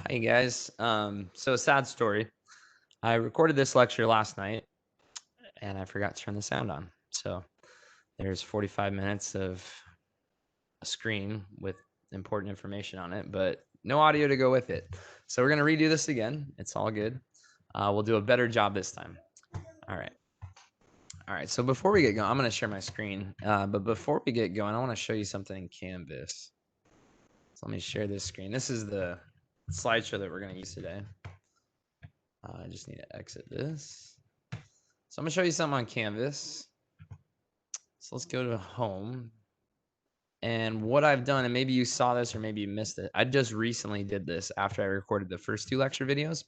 Hi guys. So sad story. I recorded this lecture last night and I forgot to turn the sound on. So there's 45 minutes of a screen with important information on it, but no audio to go with it. So we're gonna redo this again. It's all good. We'll do a better job this time. All right. All right. So before we get going, I'm gonna share my screen. But before we get going, I want to show you something in Canvas. So let me share this screen. This is the slideshow that we're gonna use today. I just need to exit this. So I'm gonna show you something on Canvas. So let's go to home. And what I've done, and maybe you saw this or maybe you missed it, I just recently did this after I recorded the first 2 lecture videos.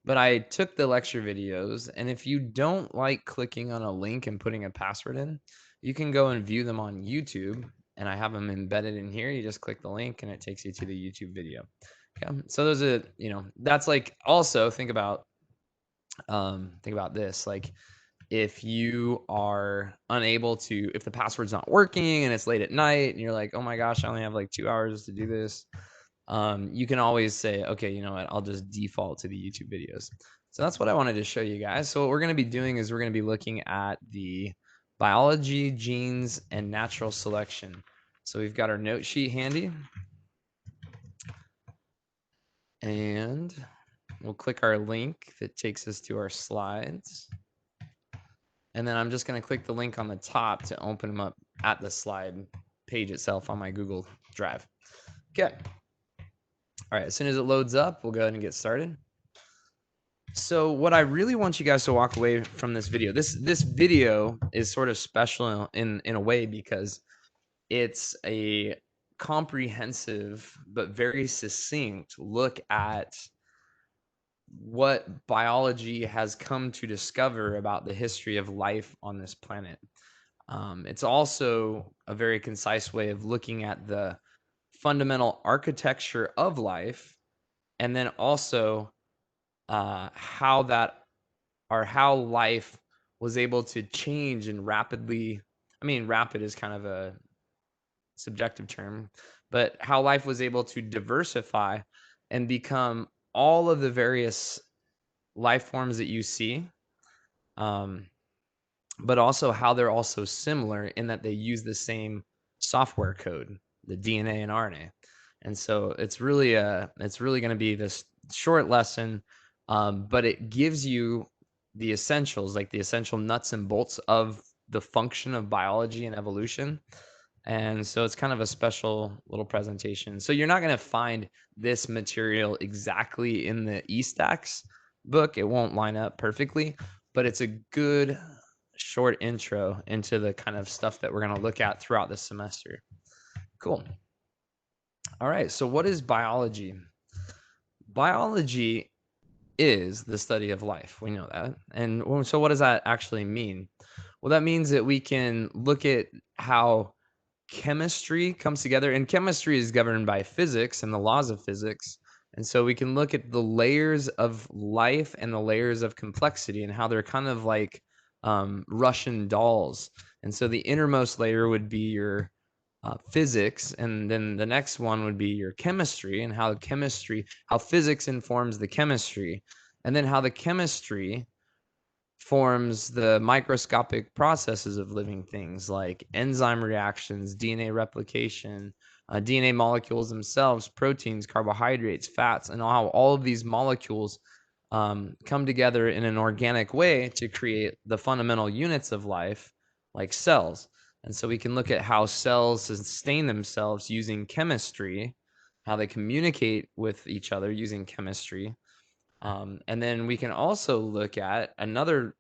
But I took the lecture videos, and if you don't like clicking on a link and putting a password in, you can go and view them on YouTube, and I have them embedded in here. You just click the link and it takes you to the YouTube video. Okay. So those are, that's like, also think about this, like if you are unable to, if the password's not working and it's late at night and you're like, oh my gosh, I only have like 2 hours to do this, you can always say, okay, you know what, I'll just default to the YouTube videos. So that's what I wanted to show you guys. So what we're going to be doing is we're going to be looking at the biology, genes, and natural selection. So we've got our note sheet handy, and we'll click our link that takes us to our slides. And then I'm just going to click the link on the top to open them up at the slide page itself on my Google Drive. Okay. All right, as soon as it loads up, we'll go ahead and get started. So what I really want you guys to walk away from this video, this video is sort of special in a way because it's a comprehensive but very succinct look at what biology has come to discover about the history of life on this planet. It's also a very concise way of looking at the fundamental architecture of life, and then also how life was able to change and rapidly. I mean, rapid is kind of a subjective term, but how life was able to diversify and become all of the various life forms that you see. But also how they're also similar in that they use the same software code, the DNA and RNA. And so it's really going to be this short lesson, but it gives you the essentials, like the essential nuts and bolts of the function of biology and evolution. And so it's kind of a special little presentation. So you're not going to find this material exactly in the eStax book. It won't line up perfectly, but it's a good short intro into the kind of stuff that we're going to look at throughout the semester. Cool. All right. So what is biology? Biology is the study of life. We know that. And so what does that actually mean? Well, that means that we can look at how chemistry comes together, and chemistry is governed by physics and the laws of physics. And so we can look at the layers of life and the layers of complexity and how they're kind of like Russian dolls. And so the innermost layer would be your physics, and then the next one would be your chemistry, and how physics informs the chemistry, and then how the chemistry forms the microscopic processes of living things like enzyme reactions, DNA replication, DNA molecules themselves, proteins, carbohydrates, fats, and how all of these molecules come together in an organic way to create the fundamental units of life, like cells. And so we can look at how cells sustain themselves using chemistry, how they communicate with each other using chemistry. And then we can also look at another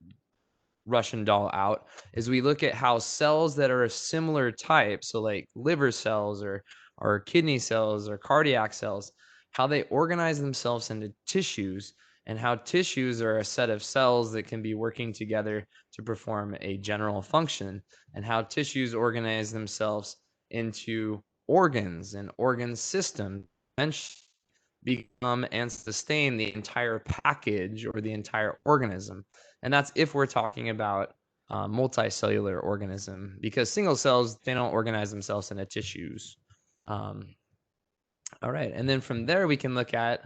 Russian doll out is we look at how cells that are a similar type, so like liver cells or kidney cells or cardiac cells, how they organize themselves into tissues, and how tissues are a set of cells that can be working together to perform a general function, and how tissues organize themselves into organs and organ systems, become and sustain the entire package or the entire organism. And that's if we're talking about multicellular organism, because single cells, they don't organize themselves into tissues. All right, and then from there we can look at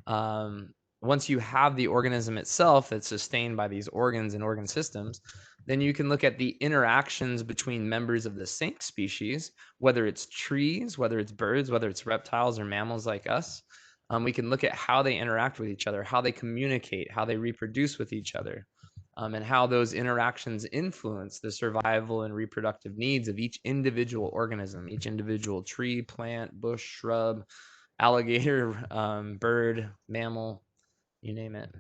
um, once you have the organism itself that's sustained by these organs and organ systems, then you can look at the interactions between members of the same species, whether it's trees, whether it's birds, whether it's reptiles or mammals like us. We can look at how they interact with each other, how they communicate, how they reproduce with each other, and how those interactions influence the survival and reproductive needs of each individual organism, each individual tree, plant, bush, shrub, alligator, bird, mammal, you name it.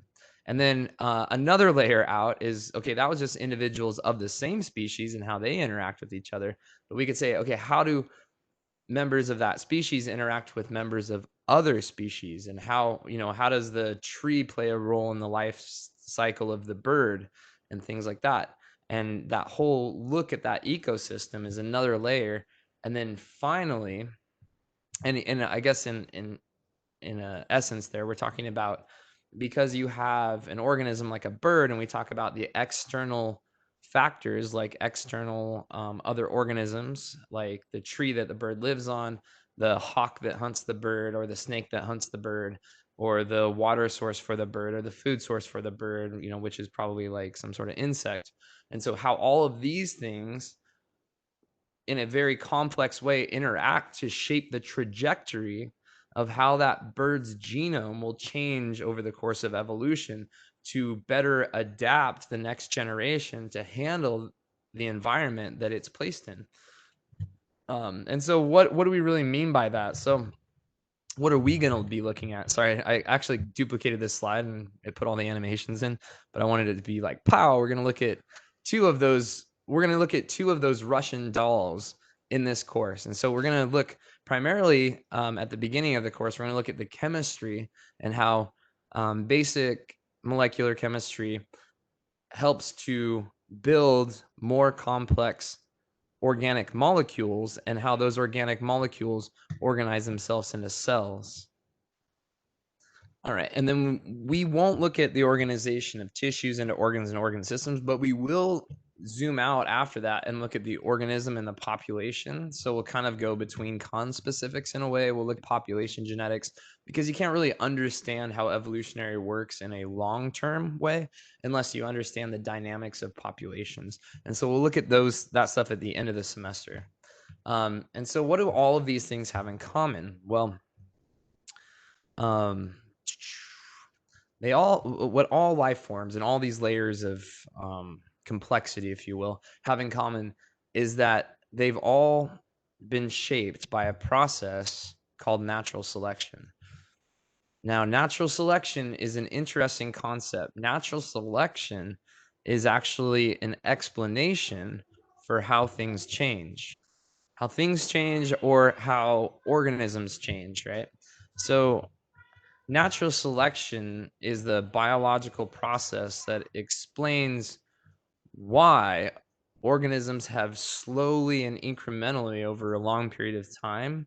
And then another layer out is okay, that was just individuals of the same species and how they interact with each other. But we could say, okay, how do members of that species interact with members of other species? And how does the tree play a role in the cycle of the bird and things like that? And that whole look at that ecosystem is another layer. And then finally, and I guess in a essence there we're talking about, because you have an organism like a bird and we talk about the external factors like external other organisms like the tree that the bird lives on, the hawk that hunts the bird, or the snake that hunts the bird, or the water source for the bird, or the food source for the bird, which is probably like some sort of insect. And so how all of these things in a very complex way interact to shape the trajectory of how that bird's genome will change over the course of evolution to better adapt the next generation to handle the environment that it's placed in. And so what do we really mean by that? So what are we going to be looking at? Sorry, I actually duplicated this slide and it put all the animations in, but I wanted it to be like, pow, we're going to look at two of those. We're going to look at two of those Russian dolls in this course. And so we're going to look primarily at the beginning of the course, we're going to look at the chemistry and how basic molecular chemistry helps to build more complex organic molecules and how those organic molecules organize themselves into cells. All right, and then we won't look at the organization of tissues into organs and organ systems, but we will zoom out after that and look at the organism and the population. So we'll kind of go between conspecifics in a way. We'll look at population genetics because you can't really understand how evolutionary works in a long-term way unless you understand the dynamics of populations. And so we'll look at that stuff at the end of the semester. And so what do all of these things have in common? Well, um, what all life forms and all these layers of complexity, if you will, have in common is that they've all been shaped by a process called natural selection. Now, natural selection is an interesting concept. Natural selection is actually an explanation for how things change. How things change or how organisms change, right? So natural selection is the biological process that explains why organisms have slowly and incrementally over a long period of time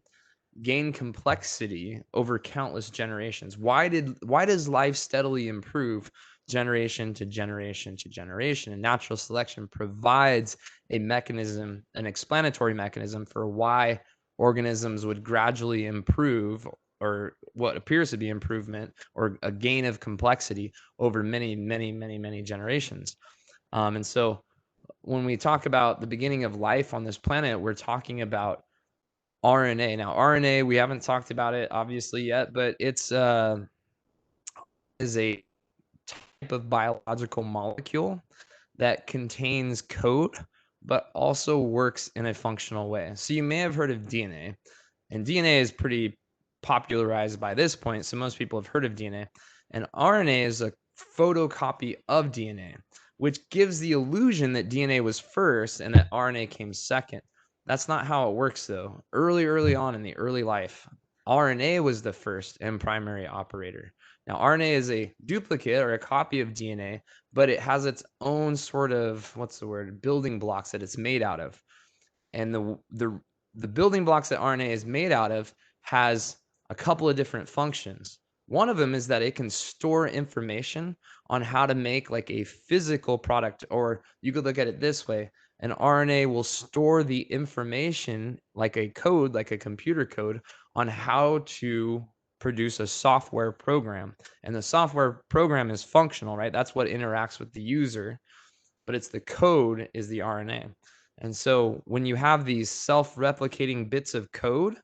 gain complexity over countless generations. Why does life steadily improve generation to generation to generation? And natural selection provides a mechanism, an explanatory mechanism for why organisms would gradually improve, or what appears to be improvement or a gain of complexity over many, many, many, many generations. And so when we talk about the beginning of life on this planet, we're talking about RNA. Now, RNA, we haven't talked about it obviously yet, but it's is a type of biological molecule that contains code, but also works in a functional way. So you may have heard of DNA, and DNA is pretty popularized by this point, so most people have heard of DNA. And RNA is a photocopy of DNA, which gives the illusion that DNA was first and that RNA came second. That's not how it works, though. Early on in the early life, RNA was the first and primary operator. Now, RNA is a duplicate or a copy of DNA, but it has its own sort of, building blocks that it's made out of. And the building blocks that RNA is made out of has a couple of different functions. One of them is that it can store information on how to make like a physical product, or you could look at it this way. An RNA will store the information like a code, like a computer code, on how to produce a software program. And the software program is functional, right? That's what interacts with the user, but it's the code is the RNA. And so when you have these self-replicating bits of code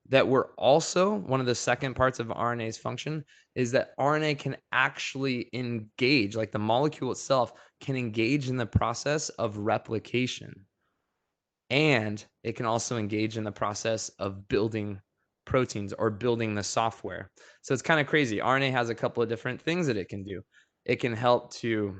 that were also one of the second parts of RNA's function is that RNA can actually engage, like the molecule itself can engage in the process of replication. And it can also engage in the process of building proteins or building the software. So it's kind of crazy. RNA has a couple of different things that it can do. It can help to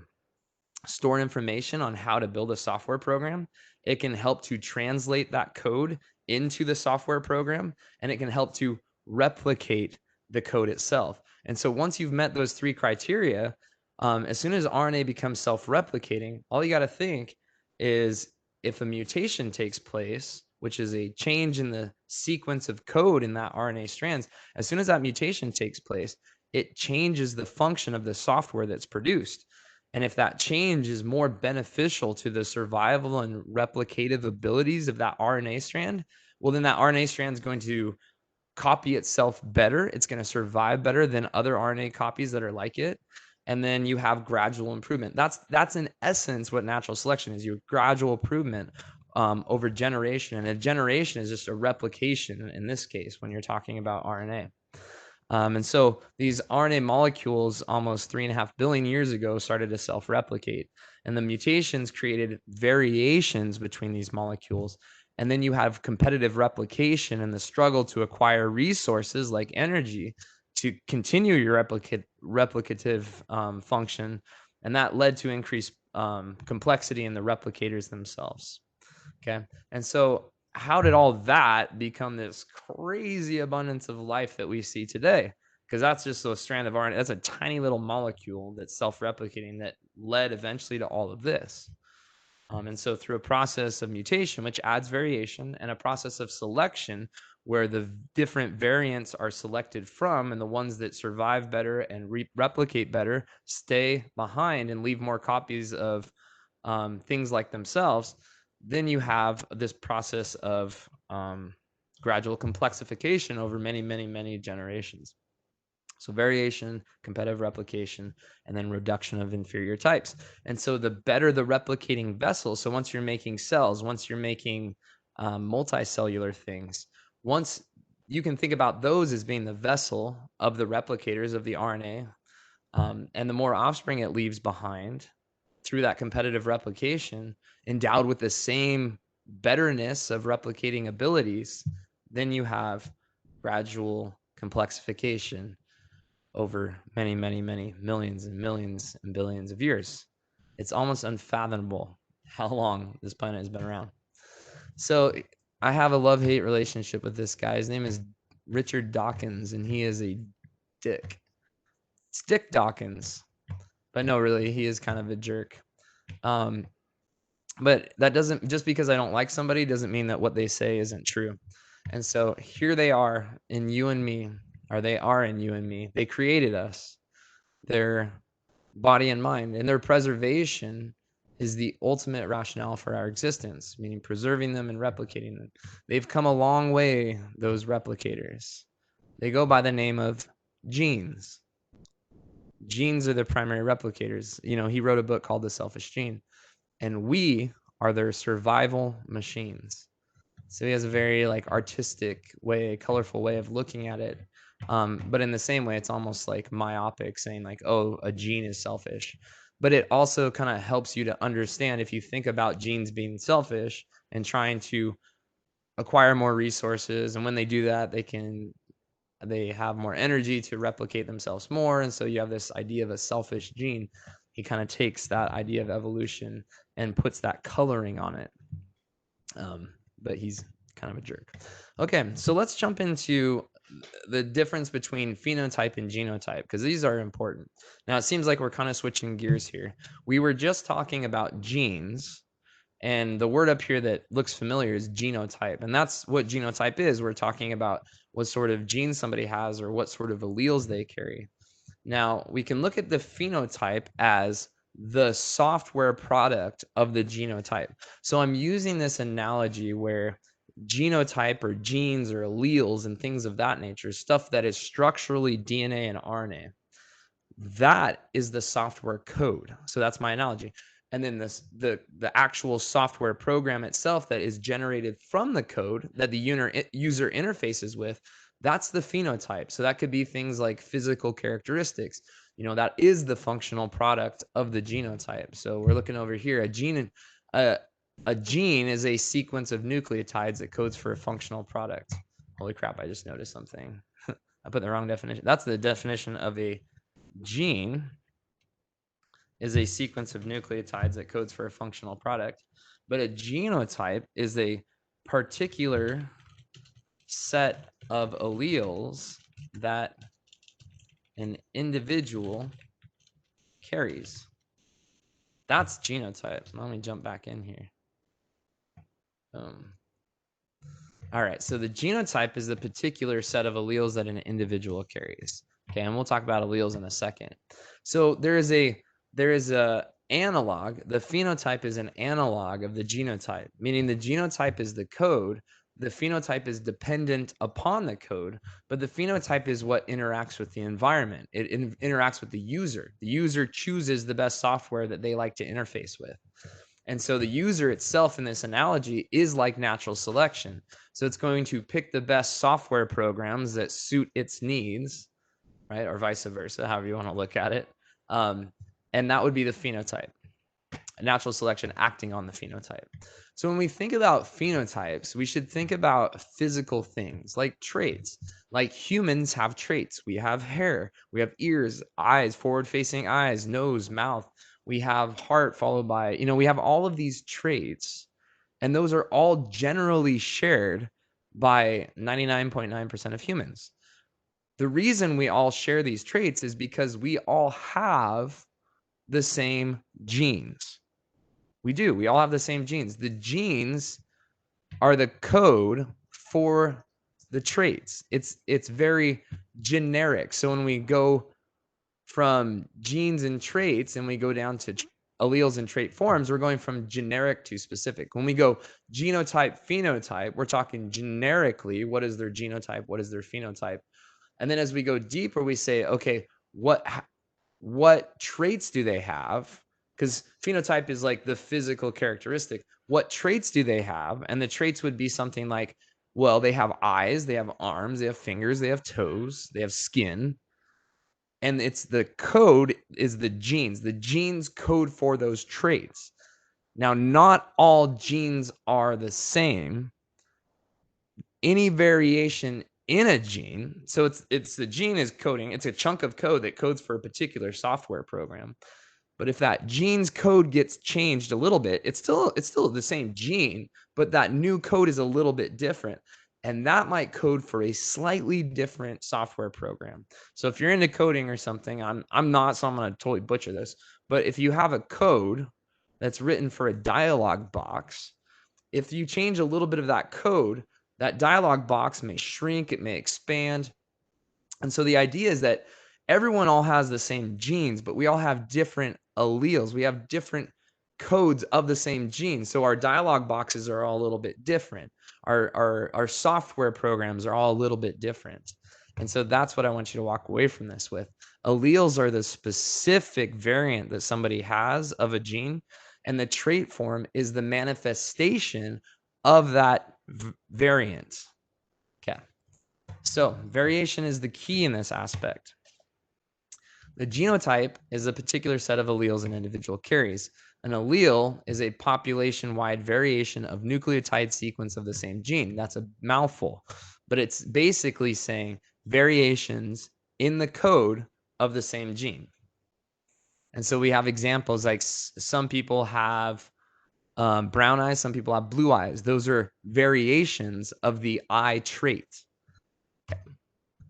store information on how to build a software program. It can help to translate that code into the software program, and it can help to replicate the code itself. And so once you've met those three criteria, as soon as RNA becomes self-replicating, all you got to think is if a mutation takes place, which is a change in the sequence of code in that RNA strands, as soon as that mutation takes place, it changes the function of the software that's produced. And if that change is more beneficial to the survival and replicative abilities of that RNA strand, well, then that RNA strand is going to copy itself better. It's going to survive better than other RNA copies that are like it. And then you have gradual improvement. That's in essence what natural selection is. You gradual improvement over generation. And a generation is just a replication in this case when you're talking about RNA. And so these RNA molecules almost 3.5 billion years ago started to self-replicate. And the mutations created variations between these molecules. And then you have competitive replication and the struggle to acquire resources like energy to continue your replicative function. And that led to increased complexity in the replicators themselves. Okay. And so, how did all that become this crazy abundance of life that we see today? Because that's just a strand of RNA. That's a tiny little molecule that's self replicating that led eventually to all of this. And so, through a process of mutation, which adds variation, and a process of selection, where the different variants are selected from, and the ones that survive better and replicate better stay behind and leave more copies of things like themselves, then you have this process of gradual complexification over many, many, many generations. So variation, competitive replication, and then reduction of inferior types. And so the better the replicating vessel, so once you're making cells, once you're making multicellular things, once you can think about those as being the vessel of the replicators of the RNA, and the more offspring it leaves behind through that competitive replication, endowed with the same betterness of replicating abilities, then you have gradual complexification over many, many, many millions and billions of years. It's almost unfathomable how long this planet has been around. So I have a love-hate relationship with this guy. His name is Richard Dawkins, and he is a dick. It's Dick Dawkins. But no, really, he is kind of a jerk. But that doesn't, just because I don't like somebody doesn't mean that what they say isn't true. And so here they are in you and me, or they are in you and me. They created us, their body and mind, and their preservation is the ultimate rationale for our existence, meaning preserving them and replicating them. They've come a long way, those replicators. They go by the name of genes. Genes are the primary replicators. You know, he wrote a book called The Selfish Gene, and we are their survival machines. So he has a very like artistic way, colorful way of looking at it. But in the same way, it's almost like myopic, saying like, oh, a gene is selfish. But it also kind of helps you to understand if you think about genes being selfish and trying to acquire more resources. And when they do that, they have more energy to replicate themselves more. And so you have this idea of a selfish gene. He kind of takes that idea of evolution and puts that coloring on it. But he's kind of a jerk. Okay, so let's jump into the difference between phenotype and genotype, because these are important. Now, it seems like we're kind of switching gears here. We were just talking about genes, and the word up here that looks familiar is genotype. And that's what genotype is. We're talking about what sort of genes somebody has or what sort of alleles they carry. Now, we can look at the phenotype as the software product of the genotype. So I'm using this analogy where genotype or genes or alleles and things of that nature, stuff that is structurally DNA and RNA. That is the software code. So that's my analogy. And then the actual software program itself that is generated from the code that the user interfaces with, that's the phenotype. So that could be things like physical characteristics. That is the functional product of the genotype. So we're looking over here. A, a gene is a sequence of nucleotides that codes for a functional product. Holy crap, I just noticed something. I put the wrong definition. That's the definition of a gene is a sequence of nucleotides that codes for a functional product, but a genotype is a particular set of alleles that an individual carries. That's genotype. Let me jump back in here. All right, so the genotype is the particular set of alleles that an individual carries. Okay, and we'll talk about alleles in a second. So there is a analog. The phenotype is an analog of the genotype, meaning the genotype is the code. The phenotype is dependent upon the code, but the phenotype is what interacts with the environment. It interacts with the user. The user chooses the best software that they like to interface with. And so the user itself in this analogy is like natural selection. So it's going to pick the best software programs that suit its needs, right? Or vice versa, however you want to look at it. And that would be the phenotype. Natural selection acting on the phenotype. So when we think about phenotypes, we should think about physical things like traits. Like humans have traits. We have hair, we have ears, eyes, forward-facing eyes, nose, mouth. We have heart followed by, we have all of these traits, and those are all generally shared by 99.9% of humans. The reason we all share these traits is because we all have the same genes. We do. We all have the same genes. The genes are the code for the traits. It's very generic. So when we go from genes and traits and we go down to alleles and trait forms, we're going from generic to specific. When we go genotype, phenotype, we're talking generically, what is their genotype, what is their phenotype? And then as we go deeper, we say, okay, what traits do they have? Because phenotype is like the physical characteristic. What traits do they have? And the traits would be something like, well, they have eyes, they have arms, they have fingers, they have toes, they have skin. And it's the code is the genes. The genes code for those traits. Now, not all genes are the same. Any variation in a gene, so it's the gene is coding, it's a chunk of code that codes for a particular software program. But if that gene's code gets changed a little bit, it's still the same gene, but that new code is a little bit different. And that might code for a slightly different software program. So if you're into coding or something, I'm not, so I'm going to totally butcher this. But if you have a code that's written for a dialog box, if you change a little bit of that code, that dialog box may shrink, it may expand. And so the idea is that everyone all has the same genes, but we all have different alleles. We have different codes of the same gene. So our dialog boxes are all a little bit different. Our software programs are all a little bit different. And so that's what I want you to walk away from this with. Alleles are the specific variant that somebody has of a gene, and the trait form is the manifestation of that variant. Okay. So variation is the key in this aspect. The genotype is a particular set of alleles an individual carries. An allele is a population-wide variation of nucleotide sequence of the same gene. That's a mouthful, but it's basically saying variations in the code of the same gene. And so we have examples like some people have brown eyes, some people have blue eyes. Those are variations of the eye trait.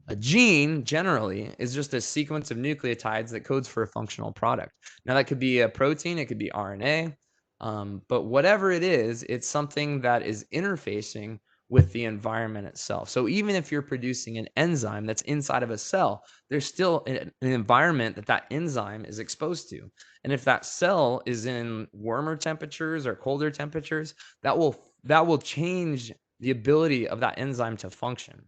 A gene, generally, is just a sequence of nucleotides that codes for a functional product. Now, that could be a protein, it could be RNA, but whatever it is, it's something that is interfacing with the environment itself. So even if you're producing an enzyme that's inside of a cell, there's still an environment that enzyme is exposed to. And if that cell is in warmer temperatures or colder temperatures, that will change the ability of that enzyme to function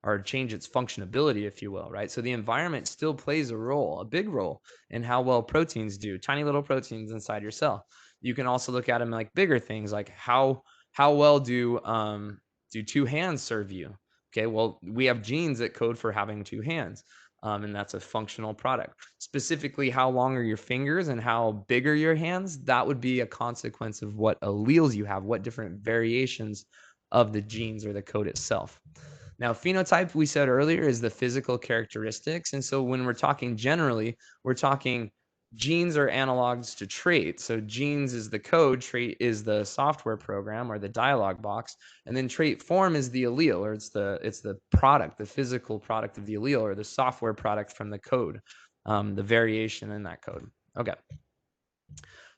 or change its functionability, if you will, right? So the environment still plays a role, a big role in how well proteins do, tiny little proteins inside your cell. You can also look at them like bigger things, like how well do two hands serve you? Okay, well, we have genes that code for having two hands. And that's a functional product. Specifically, how long are your fingers and how big are your hands? That would be a consequence of what alleles you have, what different variations of the genes or the code itself. Now, phenotype, we said earlier, is the physical characteristics. And so when we're talking generally, we're talking genes are analogs to traits. So genes is the code, trait is the software program or the dialog box, and then trait form is the allele, or it's the product, the physical product of the allele, or the software product from the code, the variation in that code. Okay.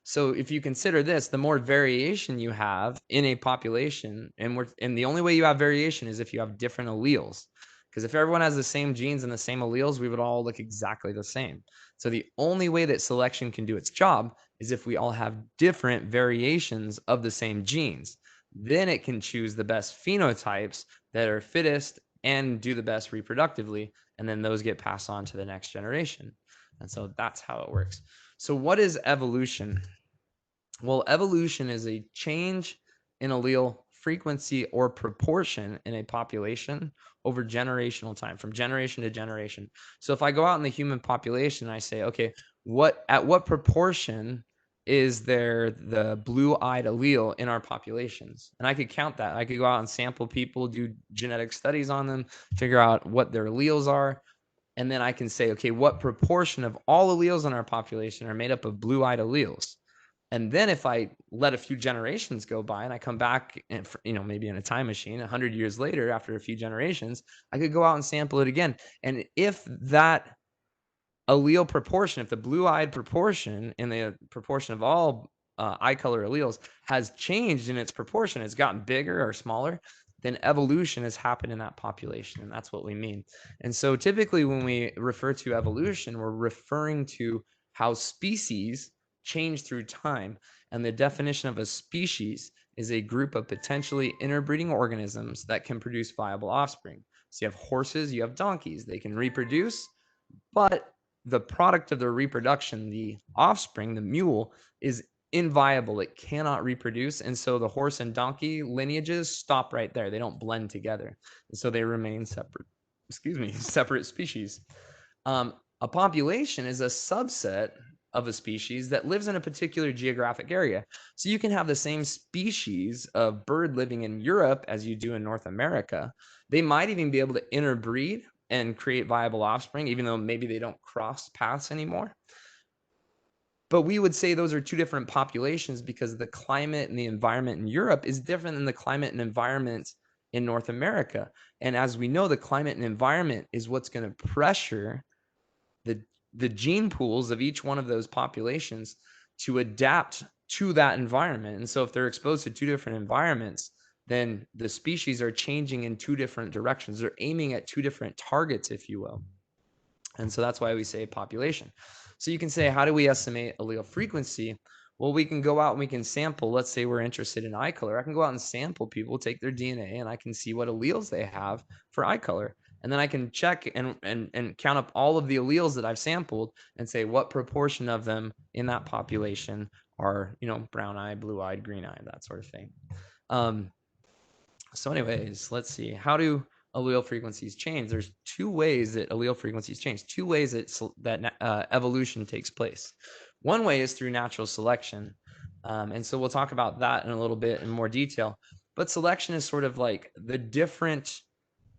So if you consider this, the more variation you have in a population, and the only way you have variation is if you have different alleles. Because if everyone has the same genes and the same alleles, we would all look exactly the same. So the only way that selection can do its job is if we all have different variations of the same genes. Then it can choose the best phenotypes that are fittest and do the best reproductively, and then those get passed on to the next generation. And so that's how it works. So what is evolution? Well, evolution is a change in allele frequency or proportion in a population over generational time, from generation to generation. So if I go out in the human population and I say, okay, what proportion is there the blue-eyed allele in our populations? And I could count that. I could go out and sample people, do genetic studies on them, figure out what their alleles are, and then I can say, okay, what proportion of all alleles in our population are made up of blue-eyed alleles? And then if I let a few generations go by and I come back and, maybe in a time machine 100 years later, after a few generations, I could go out and sample it again. And if that allele proportion, if the blue-eyed proportion in the proportion of all eye color alleles has changed in its proportion, it's gotten bigger or smaller, then evolution has happened in that population, and that's what we mean. And so typically when we refer to evolution, we're referring to how species change through time. And the definition of a species is a group of potentially interbreeding organisms that can produce viable offspring. So you have horses, you have donkeys, they can reproduce, but the product of their reproduction, the offspring, the mule, is inviable. It cannot reproduce. And so the horse and donkey lineages stop right there. They don't blend together. And so they remain separate, separate species. A population is a subset of a species that lives in a particular geographic area. So you can have the same species of bird living in Europe as you do in North America. They might even be able to interbreed and create viable offspring, even though maybe they don't cross paths anymore. But we would say those are two different populations because the climate and the environment in Europe is different than the climate and environment in North America. And as we know, the climate and environment is what's going to pressure the gene pools of each one of those populations to adapt to that environment. And so if they're exposed to two different environments, then the species are changing in two different directions. They're aiming at two different targets, if you will. And so that's why we say population. So you can say, how do we estimate allele frequency? Well, we can go out and we can sample. Let's say we're interested in eye color. I can go out and sample people, take their DNA, and I can see what alleles they have for eye color. And then I can check and count up all of the alleles that I've sampled and say what proportion of them in that population are, brown eye, blue eyed, green eye, that sort of thing. So anyways, let's see. How do allele frequencies change? There's two ways that allele frequencies change, two ways that evolution takes place. One way is through natural selection. And so we'll talk about that in a little bit in more detail. But selection is sort of like the different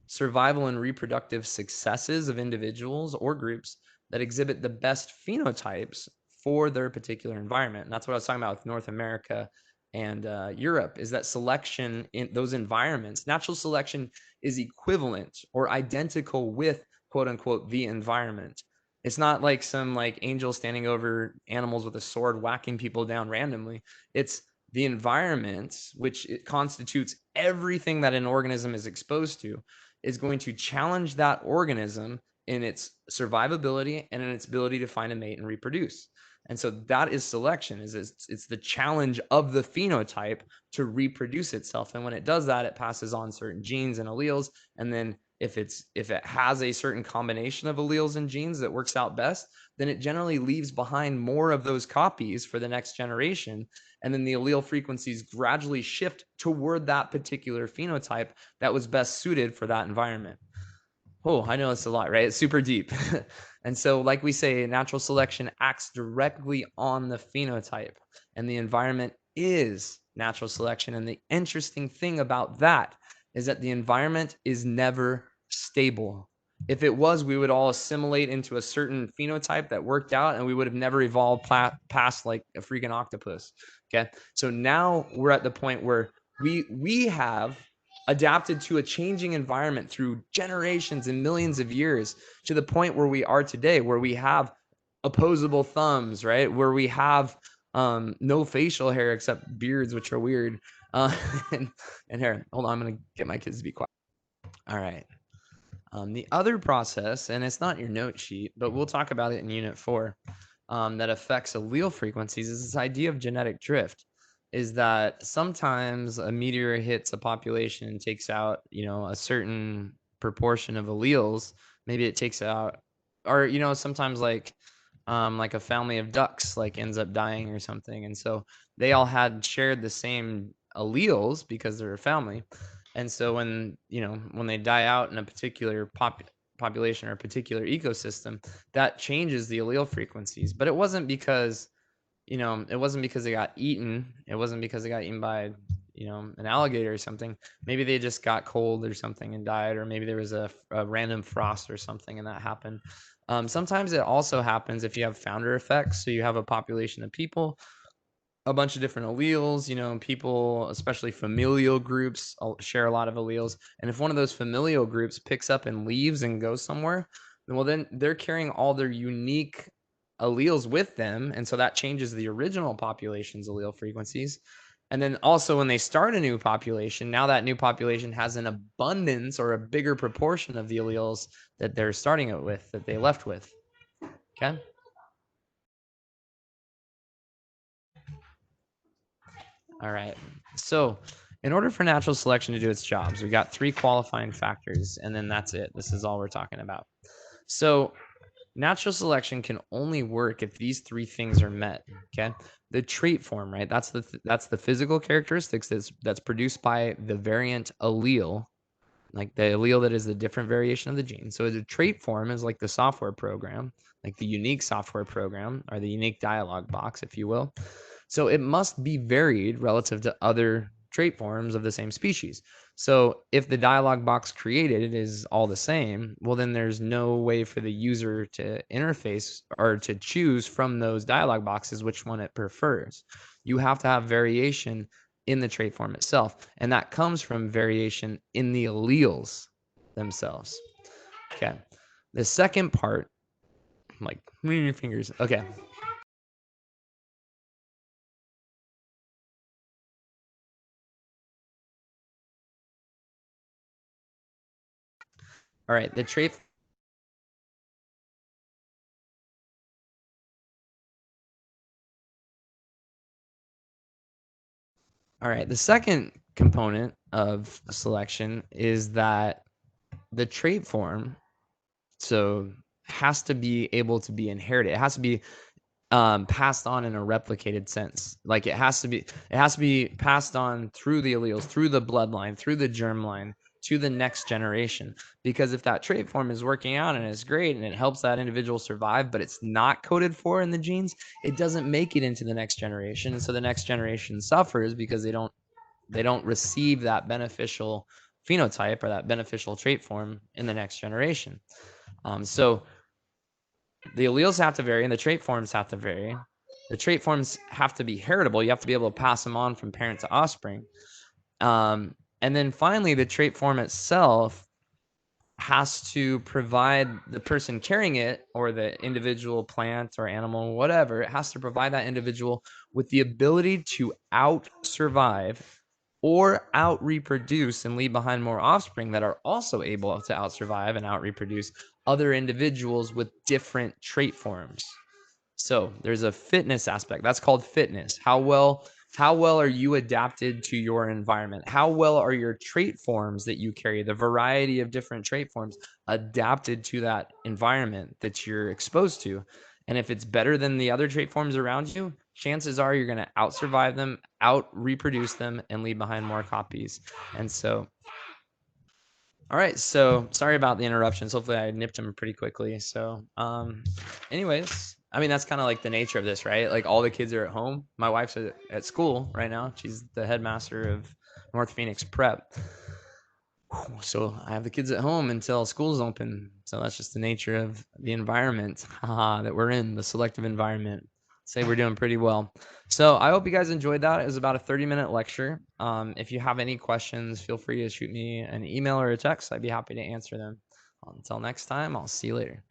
survival and reproductive successes of individuals or groups that exhibit the best phenotypes for their particular environment. And that's what I was talking about with North America and Europe, is that selection in those environments, natural selection is equivalent or identical with quote unquote the environment. It's not like some like angel standing over animals with a sword whacking people down randomly. It's the environment, which it constitutes everything that an organism is exposed to, is going to challenge that organism in its survivability and in its ability to find a mate and reproduce. And so that is selection. It's the challenge of the phenotype to reproduce itself. And when it does that, it passes on certain genes and alleles. And then if it has a certain combination of alleles and genes that works out best, then it generally leaves behind more of those copies for the next generation. And then the allele frequencies gradually shift toward that particular phenotype that was best suited for that environment. Oh, I know it's a lot, right? It's super deep. And so, like we say, natural selection acts directly on the phenotype, and the environment is natural selection. And the interesting thing about that is that the environment is never stable. If it was, we would all assimilate into a certain phenotype that worked out, and we would have never evolved past like a freaking octopus. Okay. So now we're at the point where we have adapted to a changing environment through generations and millions of years to the point where we are today, where we have opposable thumbs, right? Where we have no facial hair except beards, which are weird. Uh, and, and hair. Hold on, I'm gonna get my kids to be quiet. All right. The other process, and it's not your note sheet, but we'll talk about it in Unit 4, that affects allele frequencies is this idea of genetic drift. Is that sometimes a meteor hits a population and takes out, a certain proportion of alleles. Maybe it takes out, or sometimes like a family of ducks like ends up dying or something, and so they all had shared the same alleles because they're a family. And so when they die out in a particular population or a particular ecosystem, that changes the allele frequencies. But it wasn't because they got eaten. It wasn't because they got eaten by, an alligator or something. Maybe they just got cold or something and died, or maybe there was a random frost or something and that happened. Sometimes it also happens if you have founder effects. So you have a population of people, a bunch of different alleles, people, especially familial groups, share a lot of alleles. And if one of those familial groups picks up and leaves and goes somewhere, then they're carrying all their unique alleles with them. And so that changes the original population's allele frequencies. And then also when they start a new population, now that new population has an abundance or a bigger proportion of the alleles that they're starting it with, that they left with. Okay. All right. So, in order for natural selection to do its jobs, we got three qualifying factors, and then that's it. This is all we're talking about. So, natural selection can only work if these three things are met. Okay. The trait form, right? That's the physical characteristics that's produced by the variant allele, like the allele that is the different variation of the gene. So the trait form is like the software program, like the unique software program or the unique dialog box, if you will. So it must be varied relative to other trait forms of the same species. So if the dialog box created is all the same, well, then there's no way for the user to interface or to choose from those dialog boxes which one it prefers. You have to have variation in the trait form itself, and that comes from variation in the alleles themselves. Okay. The second part, like, moving your fingers. Okay. All right. The trait All right. The second component of selection is that the trait form so has to be able to be inherited. It has to be passed on in a replicated sense. Like it has to be passed on through the alleles, through the bloodline, through the germline to the next generation. Because if that trait form is working out and it's great and it helps that individual survive, but it's not coded for in the genes, it doesn't make it into the next generation. And so the next generation suffers because they don't receive that beneficial phenotype or that beneficial trait form in the next generation. So the alleles have to vary and the trait forms have to vary. The trait forms have to be heritable. You have to be able to pass them on from parent to offspring. And then finally, the trait form itself has to provide the person carrying it or the individual plant or animal, whatever, it has to provide that individual with the ability to out survive or out reproduce and leave behind more offspring that are also able to out survive and out reproduce other individuals with different trait forms. So there's a fitness aspect. That's called fitness. How well are you adapted to your environment? How well are your trait forms that you carry, the variety of different trait forms adapted to that environment that you're exposed to? And if it's better than the other trait forms around you, chances are you're going to out survive them, out reproduce them, and leave behind more copies. And so all right, so sorry about the interruptions. Hopefully I nipped them pretty quickly. So, anyways, I mean that's kind of like the nature of this, right? Like all the kids are at home. My wife's at school right now. She's the headmaster of North Phoenix Prep. So I have the kids at home until school's open. So that's just the nature of the environment that we're in, the selective environment. Say we're doing pretty well. So I hope you guys enjoyed that. It was about a 30-minute lecture. If you have any questions, feel free to shoot me an email or a text. I'd be happy to answer them. Until next time, I'll see you later.